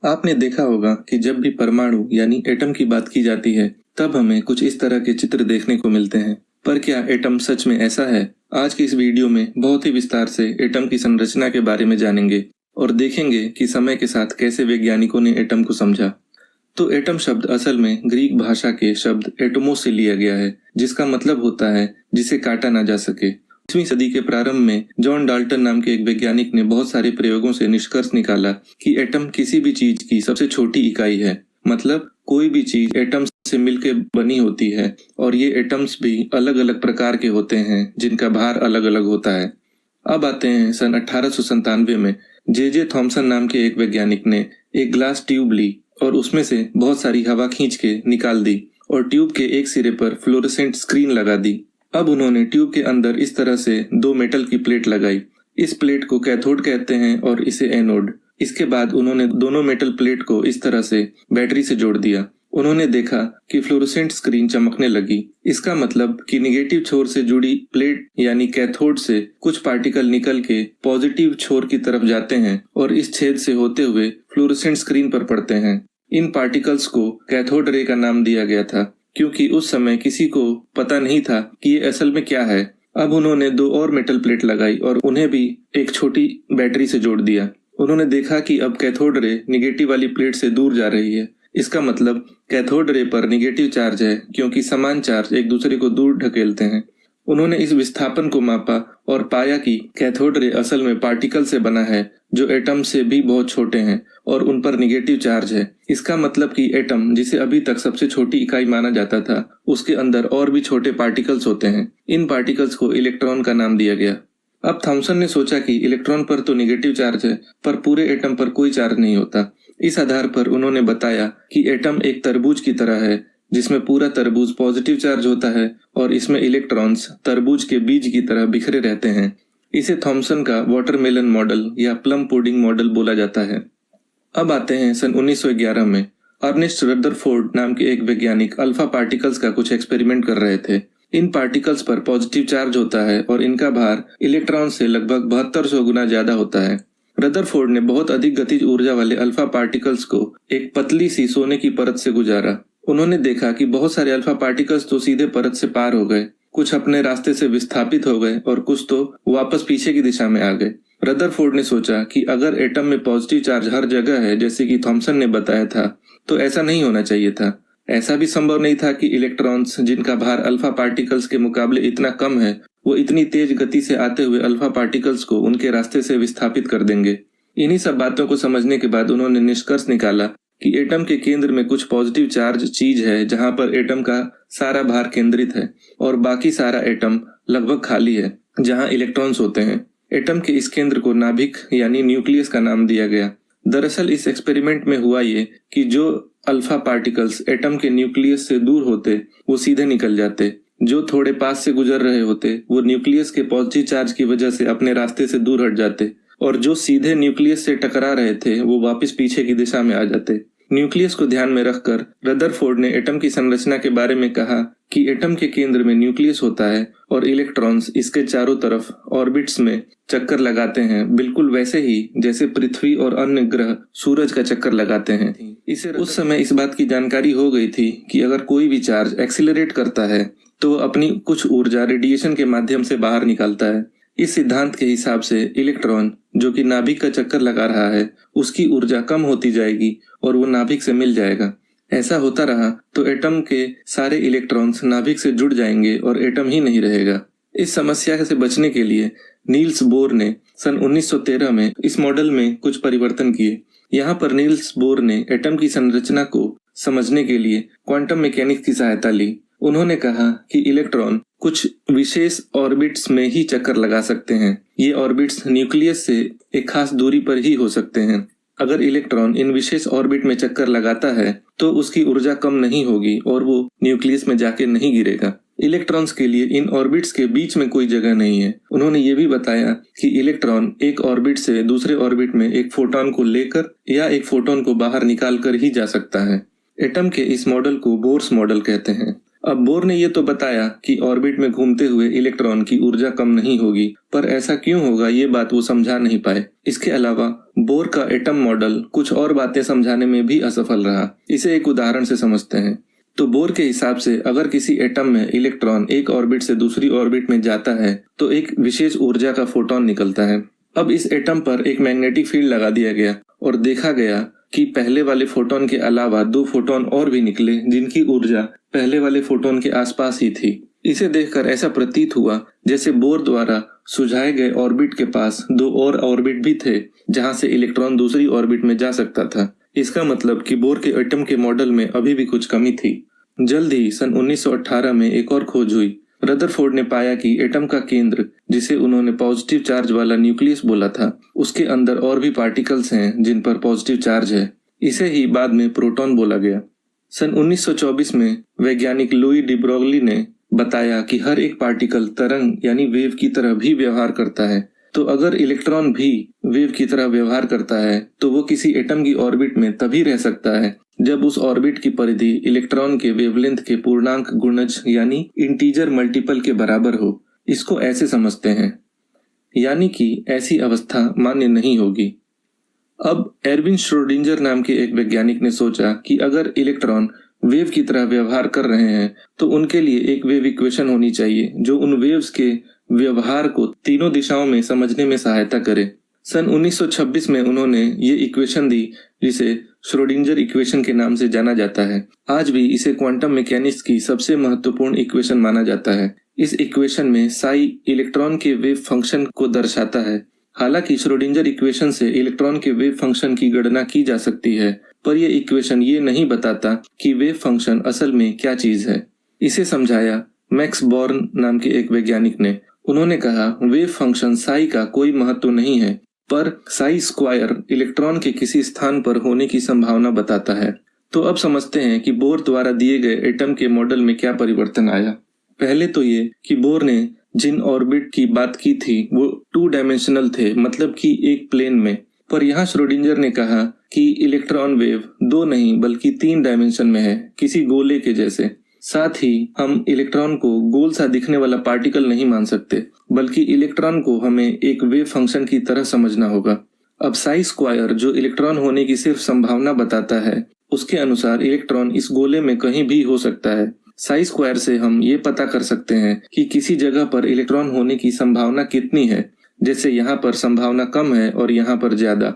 आपने देखा होगा कि जब भी परमाणु यानी एटम की बात की जाती है तब हमें कुछ इस तरह के चित्र देखने को मिलते हैं। पर क्या एटम सच में ऐसा है? आज की इस वीडियो में बहुत ही विस्तार से एटम की संरचना के बारे में जानेंगे और देखेंगे कि समय के साथ कैसे वैज्ञानिकों ने एटम को समझा। तो एटम शब्द असल में ग्रीक भाषा के शब्द एटोमोस से लिया गया है, जिसका मतलब होता है जिसे काटा ना जा सके। 20वीं सदी के प्रारंभ में जॉन डाल्टन नाम के एक वैज्ञानिक ने बहुत सारे प्रयोगों से निष्कर्ष निकाला कि एटम किसी भी चीज की सबसे छोटी इकाई है। मतलब कोई भी चीज एटम से मिलकर बनी होती है और ये एटम्स भी अलग अलग प्रकार के होते हैं जिनका भार अलग अलग होता है। अब आते हैं सन 1897 में जे थॉमसन नाम के एक वैज्ञानिक ने एक ग्लास ट्यूब ली और उसमें से बहुत सारी हवा खींच के निकाल दी और ट्यूब के एक सिरे पर फ्लोरोसेंट स्क्रीन लगा दी। अब उन्होंने ट्यूब के अंदर इस तरह से दो मेटल की प्लेट लगाई। इस प्लेट को कैथोड कहते हैं और इसे एनोड। इसके बाद उन्होंने दोनों मेटल प्लेट को इस तरह से बैटरी से जोड़ दिया। उन्होंने देखा कि फ्लोरोसेंट स्क्रीन चमकने लगी। इसका मतलब कि निगेटिव छोर से जुड़ी प्लेट यानी कैथोड से कुछ पार्टिकल निकल के पॉजिटिव छोर की तरफ जाते हैं और इस छेद से होते हुए फ्लोरोसेंट स्क्रीन पर पड़ते हैं। इन पार्टिकल्स को कैथोड रे का नाम दिया गया था क्योंकि उस समय किसी को पता नहीं था कि ये असल में क्या है। अब उन्होंने दो और मेटल प्लेट लगाई और उन्हें भी एक छोटी बैटरी से जोड़ दिया। उन्होंने देखा कि अब कैथोड रे निगेटिव वाली प्लेट से दूर जा रही है। इसका मतलब कैथोड रे पर निगेटिव चार्ज है क्योंकि समान चार्ज एक दूसरे को दूर ढकेलते हैं। उन्होंने इस विस्थापन को मापा और पाया कि कैथोड रे असल में पार्टिकल से बना है जो एटम से भी बहुत छोटे हैं और उन पर निगेटिव चार्ज है। इसका मतलब कि एटम, जिसे अभी तक सबसे छोटी इकाई माना जाता था, उसके अंदर और भी छोटे पार्टिकल्स होते हैं। इन पार्टिकल्स को इलेक्ट्रॉन का नाम दिया गया। अब थॉमसन ने सोचा कि इलेक्ट्रॉन पर तो निगेटिव चार्ज है पर पूरे एटम पर कोई चार्ज नहीं होता। इस आधार पर उन्होंने बताया कि एटम एक तरबूज की तरह है जिसमें पूरा तरबूज पॉजिटिव चार्ज होता है और इसमें इलेक्ट्रॉन्स तरबूज के बीज की तरह बिखरे रहते हैं। इसे थॉमसन का वाटरमेलन मॉडल या प्लम पुडिंग मॉडल बोला जाता है। अब आते हैं सन 1911 में अर्नेस्ट रदरफोर्ड नाम के एक वैज्ञानिक अल्फा पार्टिकल्स का कुछ एक्सपेरिमेंट कर रहे थे। इन पार्टिकल्स पर पॉजिटिव चार्ज होता है और इनका भार इलेक्ट्रॉन से लगभग 7200 गुना ज्यादा होता है। रदरफोर्ड ने बहुत अधिक गतिज ऊर्जा वाले अल्फा पार्टिकल्स को एक पतली सी सोने की परत से गुजारा। उन्होंने देखा कि बहुत सारे अल्फा पार्टिकल्स तो सीधे परत से पार हो गए, कुछ अपने रास्ते से विस्थापित हो गए और कुछ तो वापस पीछे की दिशा में आ गए। रदरफोर्ड ने सोचा कि अगर एटम में पॉजिटिव चार्ज हर जगह है जैसे कि थॉमसन ने बताया था, तो ऐसा नहीं होना चाहिए था। ऐसा भी संभव नहीं था कि इलेक्ट्रॉन्स, जिनका भार अल्फा पार्टिकल्स के मुकाबले इतना कम है, वो इतनी तेज गति से आते हुए अल्फा पार्टिकल्स को उनके रास्ते से विस्थापित कर देंगे। इन्हीं सब बातों को समझने के बाद उन्होंने निष्कर्ष निकाला कि एटम के केंद्र में कुछ पॉजिटिव चार्ज चीज है जहां पर एटम का सारा भार केंद्रित है और बाकी सारा एटम लगभग खाली है जहां इलेक्ट्रॉन्स होते हैं। एटम के इस केंद्र को नाभिक यानी न्यूक्लियस का नाम दिया गया। दरअसल इस एक्सपेरिमेंट में हुआ ये कि जो अल्फा पार्टिकल्स एटम के न्यूक्लियस से दूर होते वो सीधे निकल जाते, जो थोड़े पास से गुजर रहे होते वो न्यूक्लियस के पॉजिटिव चार्ज की वजह से अपने रास्ते से दूर हट जाते और जो सीधे न्यूक्लियस से टकरा रहे थे वो वापस पीछे की दिशा में आ जाते। न्यूक्लियस को ध्यान में रखकर रदरफोर्ड ने एटम की संरचना के बारे में कहा कि एटम के केंद्र में न्यूक्लियस होता है और इलेक्ट्रॉन्स इसके चारों तरफ ऑर्बिट्स में चक्कर लगाते हैं, बिल्कुल वैसे ही जैसे पृथ्वी और अन्य ग्रह सूरज का चक्कर लगाते हैं। इसे उस समय इस बात की जानकारी हो गई थी कि अगर कोई भी चार्ज एक्सीलरेट करता है तो वो अपनी कुछ ऊर्जा रेडिएशन के माध्यम से बाहर निकालता है। इस सिद्धांत के हिसाब से इलेक्ट्रॉन, जो कि नाभिक का चक्कर लगा रहा है, उसकी ऊर्जा कम होती जाएगी और वो नाभिक से मिल जाएगा। ऐसा होता रहा तो एटम के सारे इलेक्ट्रॉन्स नाभिक से जुड़ जाएंगे और एटम ही नहीं रहेगा। इस समस्या से बचने के लिए नील्स बोर ने सन 1913 में इस मॉडल में कुछ परिवर्तन किए। यहाँ पर नील्स बोर ने एटम की संरचना को समझने के लिए क्वांटम मैकेनिक्स की सहायता ली। उन्होंने कहा कि इलेक्ट्रॉन कुछ विशेष ऑर्बिट्स में ही चक्कर लगा सकते हैं। ये ऑर्बिट्स न्यूक्लियस से एक खास दूरी पर ही हो सकते हैं। अगर इलेक्ट्रॉन इन विशेष ऑर्बिट में चक्कर लगाता है तो उसकी ऊर्जा कम नहीं होगी और वो न्यूक्लियस में जाके नहीं गिरेगा। इलेक्ट्रॉन्स के लिए इन ऑर्बिट्स के बीच में कोई जगह नहीं है। उन्होंने ये भी बताया कि इलेक्ट्रॉन एक ऑर्बिट से दूसरे ऑर्बिट में एक फोटॉन को लेकर या एक फोटॉन को बाहर निकाल कर ही जा सकता है। एटम के इस मॉडल को बोर्स मॉडल कहते हैं। अब बोर ने ये तो बताया कि ऑर्बिट में घूमते हुए इलेक्ट्रॉन की ऊर्जा कम नहीं होगी, पर ऐसा क्यों होगा ये बात वो समझा नहीं पाए। इसके अलावा बोर का एटम मॉडल कुछ और बातें समझाने में भी असफल रहा। इसे एक उदाहरण से समझते हैं। तो बोर के हिसाब से अगर किसी एटम में इलेक्ट्रॉन एक ऑर्बिट से दूसरी ऑर्बिट में जाता है तो एक विशेष ऊर्जा का फोटोन निकलता है। अब इस एटम पर एक मैग्नेटिक फील्ड लगा दिया गया और देखा गया कि पहले वाले फोटोन के अलावा 2 फोटोन और भी निकले जिनकी ऊर्जा पहले वाले फोटोन के आसपास ही थी। इसे देखकर ऐसा प्रतीत हुआ जैसे बोर द्वारा सुझाए गए ऑर्बिट के पास 2 और ऑर्बिट भी थे जहां से इलेक्ट्रॉन दूसरी ऑर्बिट में जा सकता था। इसका मतलब कि बोर के एटम के मॉडल में अभी भी कुछ कमी थी। जल्द ही सन 1918 में एक और खोज हुई। रदरफोर्ड ने पाया कि एटम का केंद्र, जिसे उन्होंने पॉजिटिव चार्ज वाला न्यूक्लियस बोला था, उसके अंदर और भी पार्टिकल्स हैं जिन पर पॉजिटिव चार्ज है। इसे ही बाद में प्रोटॉन बोला गया। सन 1924 में वैज्ञानिक लुई डी ब्रोगली ने बताया कि हर एक पार्टिकल तरंग यानी वेव की तरह भी व्यवहार करता है। तो अगर इलेक्ट्रॉन भी वेव की तरह व्यवहार करता है तो वो किसी एटम की ऑर्बिट में तभी रह सकता है जब उस ऑर्बिट की परिधि इलेक्ट्रॉन के वेवलेंथ के पूर्णांक गुणज यानी इंटीजर मल्टीपल के बराबर हो। इसको ऐसे समझते हैं, यानी कि ऐसी अवस्था मान्य नहीं होगी। अब एर्विन श्रोडिंगर नाम के एक वैज्ञानिक ने सोचा कि अगर इलेक्ट्रॉन वेव की तरह व्यवहार कर रहे हैं तो उनके लिए एक वेव इक्वेशन होनी चाहिए जो उन वेव्स के व्यवहार को तीनों दिशाओं में समझने में सहायता करे। सन 1926 में उन्होंने ये इक्वेशन दी जिसे श्रोडिंगर इक्वेशन के नाम से जाना जाता है। आज भी इसे क्वांटम मैकेनिक्स की सबसे महत्वपूर्ण इक्वेशन माना जाता है। इस इक्वेशन में साई इलेक्ट्रॉन के वेव फंक्शन को दर्शाता है। हालांकि श्रोडिंगर इक्वेशन से इलेक्ट्रॉन के वेव फंक्शन की गणना की जा सकती है, पर यह इक्वेशन ये नहीं बताता कि वेव फंक्शन असल में क्या चीज है। इसे समझाया मैक्स बॉर्न नाम के एक वैज्ञानिक ने। उन्होंने कहा वेव फंक्शन साई का कोई महत्व नहीं है, पर साई स्क्वायर इलेक्ट्रॉन के किसी स्थान पर होने की संभावना बताता है। तो अब समझते हैं कि बोर द्वारा दिए गए एटम के मॉडल में क्या परिवर्तन आया। पहले तो ये कि बोर ने जिन ऑर्बिट की बात की थी वो 2 डायमेंशनल थे, मतलब कि एक प्लेन में, पर यहाँ श्रोडिंगर ने कहा कि इलेक्ट्रॉन वेव 2 नहीं बल्कि 3 डायमेंशन में है, किसी गोले के जैसे। साथ ही हम इलेक्ट्रॉन को गोल सा दिखने वाला पार्टिकल नहीं मान सकते, बल्कि इलेक्ट्रॉन को हमें एक वेव फंक्शन की तरह समझना होगा। अब साई स्क्वायर जो इलेक्ट्रॉन होने की सिर्फ संभावना बताता है, उसके अनुसार इलेक्ट्रॉन इस गोले में कहीं भी हो सकता है। साई स्क्वायर से हम ये पता कर सकते हैं कि किसी जगह पर इलेक्ट्रॉन होने की संभावना कितनी है, जैसे यहाँ पर संभावना कम है और यहाँ पर ज्यादा।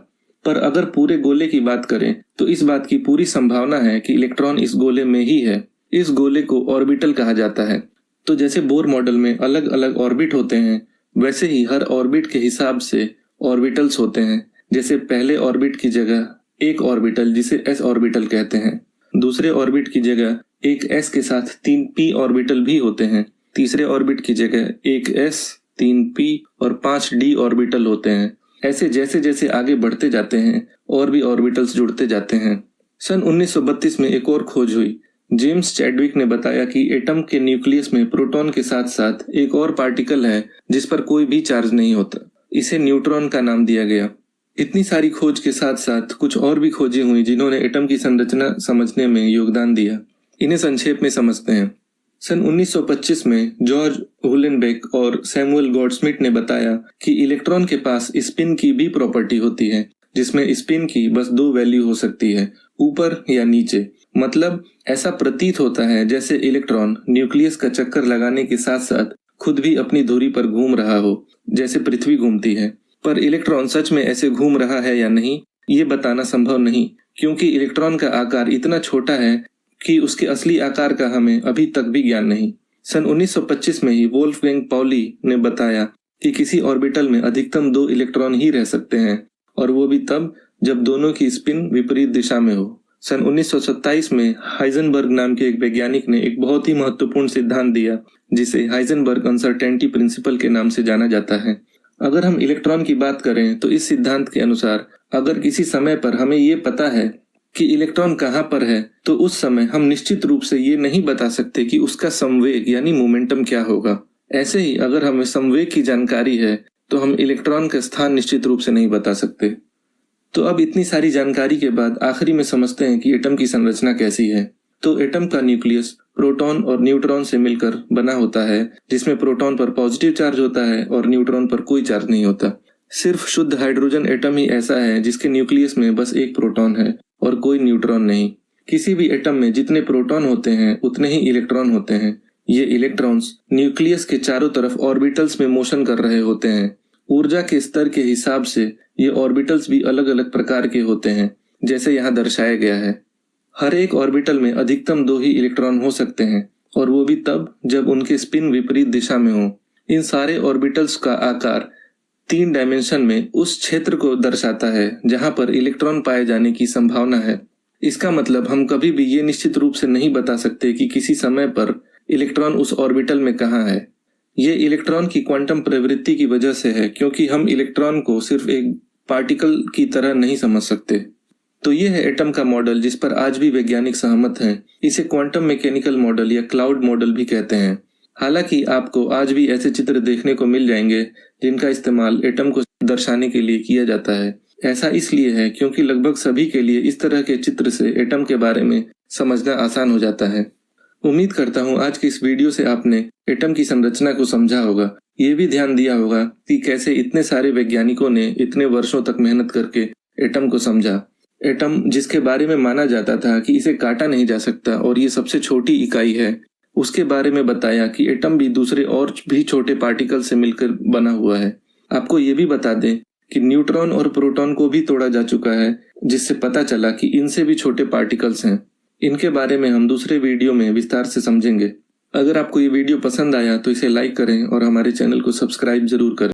पर अगर पूरे गोले की बात करें तो इस बात की पूरी संभावना है कि इलेक्ट्रॉन इस गोले में ही है। इस गोले को ऑर्बिटल कहा जाता है। तो जैसे बोर मॉडल में अलग अलग ऑर्बिट होते हैं, वैसे ही हर ऑर्बिट के हिसाब से ऑर्बिटल्स होते हैं। जैसे पहले ऑर्बिट की जगह एक ऑर्बिटल जिसे एस ऑर्बिटल कहते हैं, दूसरे ऑर्बिट की जगह एक एस के साथ 3 पी ऑर्बिटल भी होते हैं, तीसरे ऑर्बिट की जगह एक एस, 3 पी और 5 डी ऑर्बिटल होते हैं। ऐसे जैसे जैसे आगे बढ़ते जाते हैं और भी ऑर्बिटल्स जुड़ते जाते हैं। सन 1932 में एक और खोज हुई। जेम्स चैडविक ने बताया कि एटम के न्यूक्लियस में प्रोटॉन के साथ साथ एक और पार्टिकल है जिस पर कोई भी चार्ज नहीं होता। इसे न्यूट्रॉन का नाम दिया गया। इतनी सारी खोज के साथ साथ कुछ और भी खोजें हुई जिन्होंने एटम की संरचना समझने में योगदान दिया। इन्हें संक्षेप में समझते हैं। सन 1925 में जॉर्ज हुलेनबेक और सैमुअल गॉडस्मिट ने बताया कि इलेक्ट्रॉन के पास स्पिन की भी प्रॉपर्टी होती है, जिसमें स्पिन की बस 2 वैल्यू हो सकती है, ऊपर या नीचे। मतलब ऐसा प्रतीत होता है जैसे इलेक्ट्रॉन न्यूक्लियस का चक्कर लगाने के साथ साथ खुद भी अपनी धुरी पर घूम रहा हो, जैसे पृथ्वी घूमती है। पर इलेक्ट्रॉन सच में ऐसे घूम रहा है या नहीं, ये बताना संभव नहीं, क्योंकि इलेक्ट्रॉन का आकार इतना छोटा है कि उसके असली आकार का हमें अभी तक भी ज्ञान नहीं। सन 1925 में ही वोल्फगैंग पाउली ने बताया कि किसी ऑर्बिटल में अधिकतम 2 इलेक्ट्रॉन ही रह सकते हैं, और वो भी तब जब दोनों की स्पिन विपरीत दिशा में हो। सन 1927 में हाइजेनबर्ग नाम के एक वैज्ञानिक ने एक बहुत ही महत्वपूर्ण सिद्धांत दिया जिसे हाइजेनबर्ग अनसर्टेनिटी प्रिंसिपल के नाम से जाना जाता है। अगर हम इलेक्ट्रॉन की बात करें तो इस सिद्धांत के अनुसार अगर किसी समय पर हमें ये पता है कि इलेक्ट्रॉन कहाँ पर है, तो उस समय हम निश्चित रूप से ये नहीं बता सकते कि उसका संवेग यानी मोमेंटम क्या होगा। ऐसे ही अगर हमें संवेग की जानकारी है तो हम इलेक्ट्रॉन का स्थान निश्चित रूप से नहीं बता सकते। तो अब इतनी सारी जानकारी के बाद आखिरी में समझते हैं कि एटम की संरचना कैसी है। तो एटम का न्यूक्लियस प्रोटॉन और न्यूट्रॉन से मिलकर बना होता है, जिसमें प्रोटॉन पर पॉजिटिव चार्ज होता है और न्यूट्रॉन पर कोई चार्ज नहीं होता। सिर्फ शुद्ध हाइड्रोजन एटम ही ऐसा है जिसके न्यूक्लियस में बस एक प्रोटॉन है और कोई न्यूट्रॉन नहीं। किसी भी एटम में जितने प्रोटॉन होते हैं उतने ही इलेक्ट्रॉन होते हैं। ये इलेक्ट्रॉन्स न्यूक्लियस के चारों तरफ ऑर्बिटल्स में मोशन कर रहे होते हैं। ऊर्जा के स्तर के हिसाब से ये ऑर्बिटल्स भी अलग अलग प्रकार के होते हैं, जैसे यहाँ दर्शाया गया है। हर एक ऑर्बिटल में अधिकतम 2 ही इलेक्ट्रॉन हो सकते हैं, और वो भी तब जब उनके स्पिन विपरीत दिशा में हो। इन सारे ऑर्बिटल्स का आकार 3 डायमेंशन में उस क्षेत्र को दर्शाता है जहां पर इलेक्ट्रॉन पाए जाने की संभावना है। इसका मतलब हम कभी भी ये निश्चित रूप से नहीं बता सकते कि किसी समय पर इलेक्ट्रॉन उस ऑर्बिटल में कहाँ है। ये इलेक्ट्रॉन की क्वांटम प्रवृत्ति की वजह से है, क्योंकि हम इलेक्ट्रॉन को सिर्फ एक पार्टिकल की तरह नहीं समझ सकते। तो ये है एटम का मॉडल, जिस पर आज भी वैज्ञानिक सहमत हैं। इसे क्वांटम मैकेनिकल मॉडल या क्लाउड मॉडल भी कहते हैं। हालांकि आपको आज भी ऐसे चित्र देखने को मिल जाएंगे जिनका इस्तेमाल एटम को दर्शाने के लिए किया जाता है। ऐसा इसलिए है क्योंकि लगभग सभी के लिए इस तरह के चित्र से एटम के बारे में समझना आसान हो जाता है। उम्मीद करता हूँ आज की इस वीडियो से आपने एटम की संरचना को समझा होगा। ये भी ध्यान दिया होगा कि कैसे इतने सारे वैज्ञानिकों ने इतने वर्षों तक मेहनत करके एटम को समझा। एटम, जिसके बारे में माना जाता था कि इसे काटा नहीं जा सकता और ये सबसे छोटी इकाई है, उसके बारे में बताया कि एटम भी दूसरे और भी छोटे पार्टिकल से मिलकर बना हुआ है। आपको ये भी बता दें कि न्यूट्रॉन और प्रोटॉन को भी तोड़ा जा चुका है, जिससे पता चला कि इनसे भी छोटे पार्टिकल्स हैं। इनके बारे में हम दूसरे वीडियो में विस्तार से समझेंगे। अगर आपको ये वीडियो पसंद आया तो इसे लाइक करें और हमारे चैनल को सब्सक्राइब जरूर करें।